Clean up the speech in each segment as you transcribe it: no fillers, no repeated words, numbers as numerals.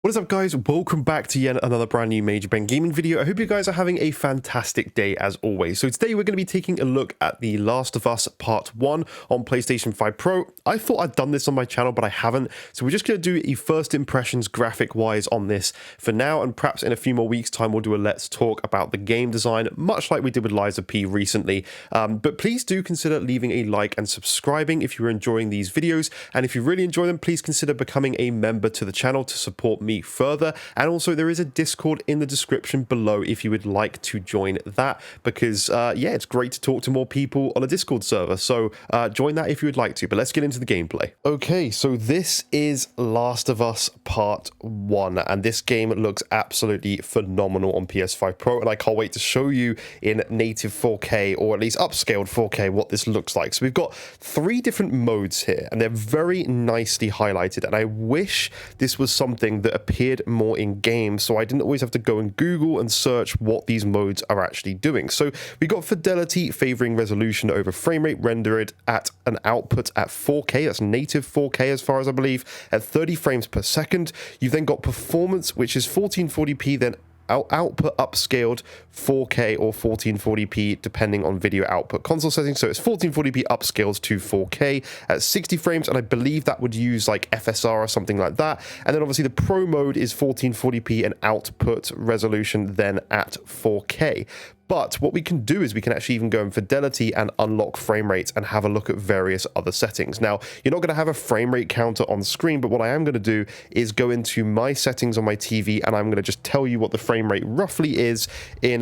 What is up, guys? Welcome back to yet another brand new Major Ben Gaming video. I hope you guys are having a fantastic day as always. So today we're going to be taking a look at The Last of Us Part 1 on PlayStation 5 Pro. I thought I'd done this on my channel, but I haven't. So we're just going to do a first impressions graphic-wise on this for now, and perhaps in a few more weeks' time we'll do a Let's Talk about the game design, much like we did with Liza P recently. But please do consider leaving a like and subscribing if you're enjoying these videos, and if you really enjoy them, please consider becoming a member to the channel to support me further. And also there is a Discord in the description below if you would like to join that, because yeah, it's great to talk to more people on a Discord server, so join that if you would like to. But let's get into the gameplay. Okay, so this is Last of Us Part 1, and this game looks absolutely phenomenal on PS5 Pro, and I can't wait to show you in native 4K, or at least upscaled 4K, what this looks like. So we've got 3 different modes here, and they're very nicely highlighted, and I wish this was something that appeared more in games, so I didn't always have to go and Google and search what these modes are actually doing. So we got Fidelity, favoring resolution over frame rate, rendered at an output at 4K, that's native 4K as far as I believe, at 30 frames per second. You've then got performance, which is 1440p, then output upscaled 4K or 1440p depending on video output console settings. So it's 1440p upscaled to 4K at 60 frames, and I believe that would use like FSR or something like that. And then obviously the Pro mode is 1440p and output resolution then at 4K. But what we can do is we can actually even go in Fidelity and unlock frame rates and have a look at various other settings. Now, you're not going to have a frame rate counter on screen, but what I am going to do is go into my settings on my TV, and I'm going to just tell you what the frame rate roughly is in,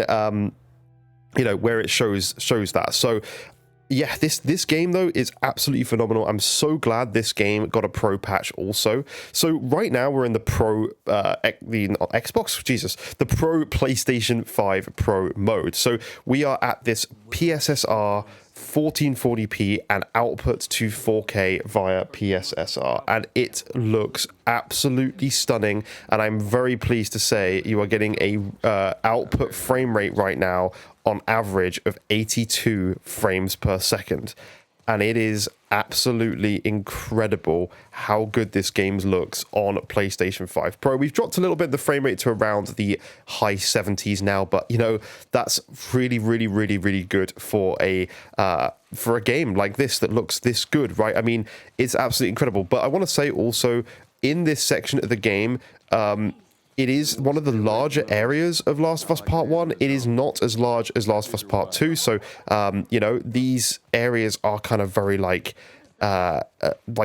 you know, where it shows that. So yeah, this game though is absolutely phenomenal. I'm so glad this game got a Pro patch also. So right now we're in the Pro, the Xbox, Jesus, the Pro PlayStation 5 Pro mode. So we are at this PSSR 1440p and output to 4K via PSSR, and it looks absolutely stunning. And I'm very pleased to say you are getting a output frame rate right now on average of 82 frames per second, and it is absolutely incredible how good this game looks on PlayStation 5 Pro. We've dropped a little bit the frame rate to around the high 70s now, but you know, that's really good for a game like this that looks this good, right? I mean, it's absolutely incredible. But I want to say also, in this section of the game, it is one of the larger areas of Last of Us Part 1. It is not as large as Last of Us Part 2. So, you know, these areas are kind of very like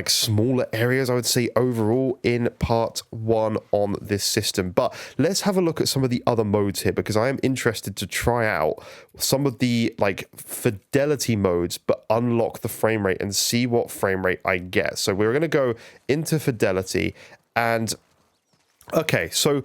smaller areas, I would say, overall in Part 1 on this system. But let's have a look at some of the other modes here, because I am interested to try out some of the like Fidelity modes, but unlock the frame rate and see what frame rate I get. So we're going to go into Fidelity, and okay, so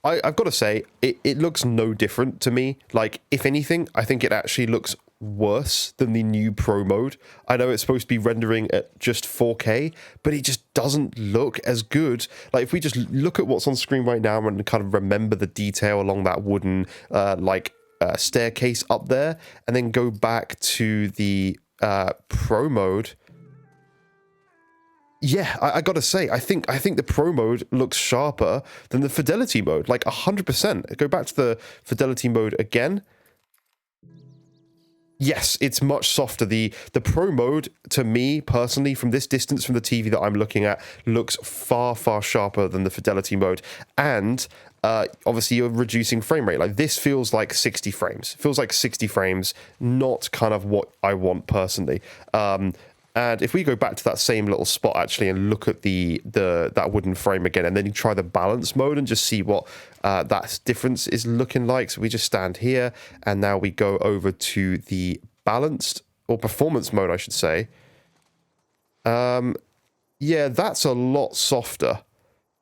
I've got to say, it looks no different to me. Like, if anything, I think it actually looks worse than the new Pro mode. I know it's supposed to be rendering at just 4K, but it just doesn't look as good. Like, if we just look at what's on screen right now and kind of remember the detail along that wooden, staircase up there, and then go back to the Pro mode. Yeah, I gotta say, I think the Pro mode looks sharper than the Fidelity mode, like 100%. Go back to the Fidelity mode again. Yes, it's much softer. The Pro mode, to me personally, from this distance from the TV that I'm looking at, looks far sharper than the Fidelity mode. And obviously you're reducing frame rate. Like, this feels like 60 frames. It feels like 60 frames, not kind of what I want personally. And if we go back to that same little spot actually and look at that wooden frame again, and then you try the balance mode and just see what that difference is looking like. So we just stand here, and now we go over to the balanced, or performance mode, I should say. Yeah, that's a lot softer.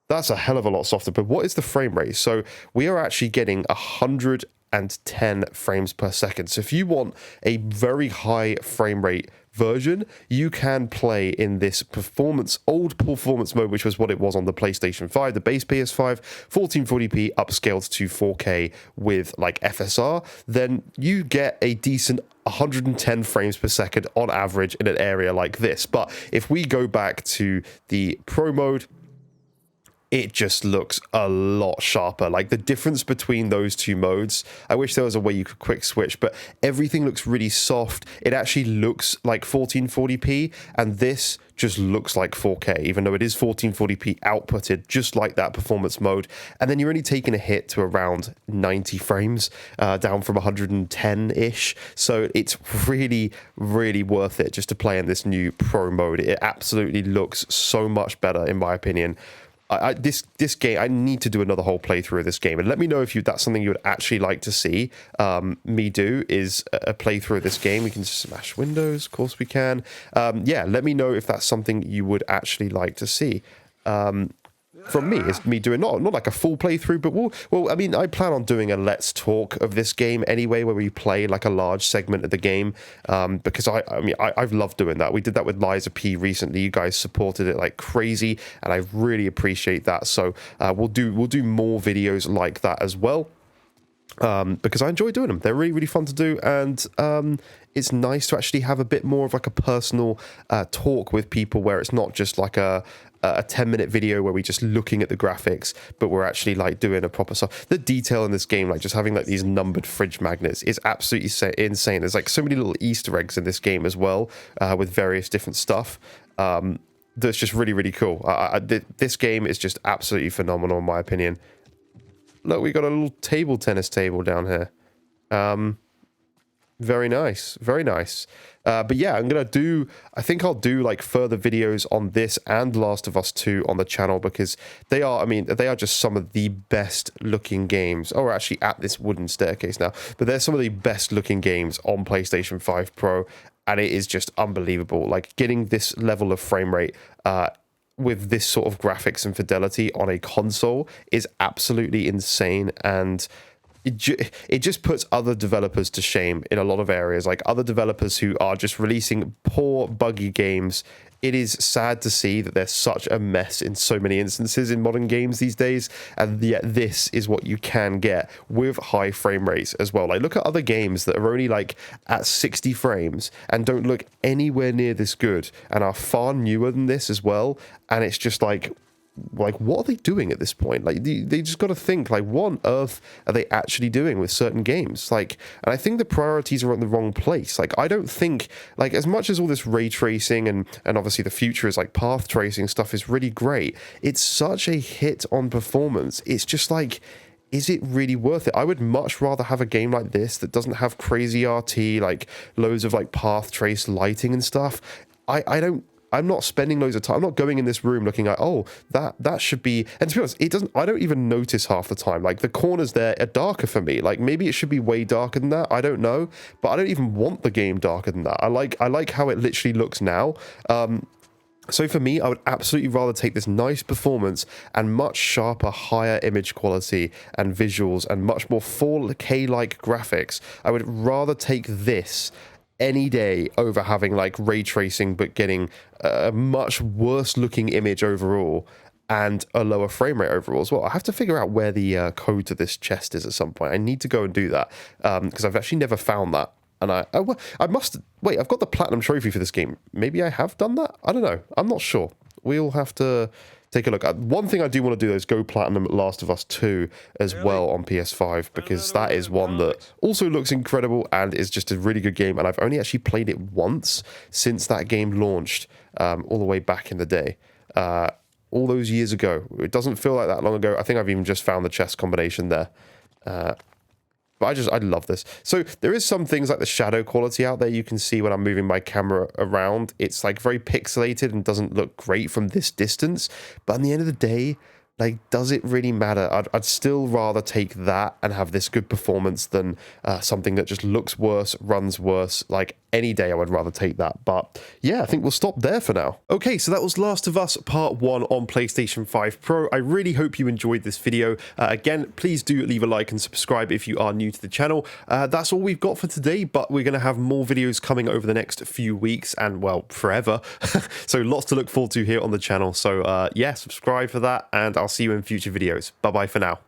That's a hell of a lot softer. But what is the frame rate? So we are actually getting 110 frames per second. So if you want a very high frame rate version, you can play in this old performance mode, which was what it was on the PlayStation 5, the base PS5, 1440p upscaled to 4K with like FSR. Then you get a decent 110 frames per second on average in an area like this. But if we go back to the Pro mode, it just looks a lot sharper. Like the difference between those two modes, I wish there was a way you could quick switch, but everything looks really soft. It actually looks like 1440p, and this just looks like 4K, even though it is 1440p outputted, just like that performance mode. And then you're only taking a hit to around 90 frames, down from 110-ish. So it's really, really worth it just to play in this new Pro mode. It absolutely looks so much better, in my opinion. This game, I need to do another whole playthrough of this game, and let me know if that's something you would actually like to see me do, is a playthrough of this game. We can smash windows, of course we can. Yeah, let me know if that's something you would actually like to see. From me, it's me doing not like a full playthrough, but well, I mean, I plan on doing a let's talk of this game anyway, where we play like a large segment of the game, because I've loved doing that. We did that with Liza P recently. You guys supported it like crazy, and I really appreciate that. So we'll do more videos like that as well, because I enjoy doing them. They're really, really fun to do, and it's nice to actually have a bit more of like a personal talk with people, where it's not just like a 10-minute video where we're just looking at the graphics, but we're actually like doing a proper stuff. The detail in this game, like just having like these numbered fridge magnets, is absolutely insane. There's like so many little Easter eggs in this game as well, with various different stuff. That's just really, really cool. This game is just absolutely phenomenal, in my opinion. Look, we got a little table tennis table down here. Very nice, very nice. But yeah, I think I'll do like further videos on this and Last of Us 2 on the channel, because they are just some of the best looking games. Oh, we're actually at this wooden staircase now, but they're some of the best looking games on PlayStation 5 Pro, and it is just unbelievable. Like getting this level of frame rate, with this sort of graphics and fidelity on a console is absolutely insane, and it just puts other developers to shame in a lot of areas, like other developers who are just releasing poor, buggy games. It is sad to see that there's such a mess in so many instances in modern games these days, and yet this is what you can get with high frame rates as well. Like, look at other games that are only like at 60 frames and don't look anywhere near this good, and are far newer than this as well, and it's just like what are they doing at this point? Like they just got to think, like, what on earth are they actually doing with certain games? Like, and I think the priorities are in the wrong place. Like, I don't think, like, as much as all this ray tracing and obviously the future is like path tracing stuff is really great, it's such a hit on performance. It's just like, is it really worth it? I would much rather have a game like this that doesn't have crazy RT, like loads of like path trace lighting and stuff. I'm not spending loads of time. I'm not going in this room looking like, oh, that should be. And to be honest, it doesn't. I don't even notice half the time. Like the corners there are darker for me. Like maybe it should be way darker than that. I don't know, but I don't even want the game darker than that. I like how it literally looks now. So for me, I would absolutely rather take this nice performance and much sharper, higher image quality and visuals and much more 4K-like graphics. I would rather take this any day over having like ray tracing but getting a much worse looking image overall and a lower frame rate overall as well. I have to figure out where the code to this chest is at some point. I need to go and do that, because I've actually never found that. And I must wait. I've got the platinum trophy for this game. Maybe I have done that. I don't know. I'm not sure. We'll have to take a look. One thing I do want to do is go platinum Last of Us 2 as well on PS5, because that is one that also looks incredible and is just a really good game. And I've only actually played it once since that game launched, all the way back in the day, all those years ago. It doesn't feel like that long ago. I think I've even just found the chess combination there. But I love this. So there is some things like the shadow quality out there you can see when I'm moving my camera around. It's like very pixelated and doesn't look great from this distance. But at the end of the day, like, does it really matter? I'd still rather take that and have this good performance than something that just looks worse, runs worse. Like, any day I would rather take that. But yeah, I think we'll stop there for now. Okay, so that was Last of Us Part 1 on PlayStation 5 Pro. I really hope you enjoyed this video. Again, please do leave a like and subscribe if you are new to the channel. That's all we've got for today, but we're going to have more videos coming over the next few weeks and, well, forever. So lots to look forward to here on the channel. So yeah, subscribe for that, and I'll see you in future videos. Bye-bye for now.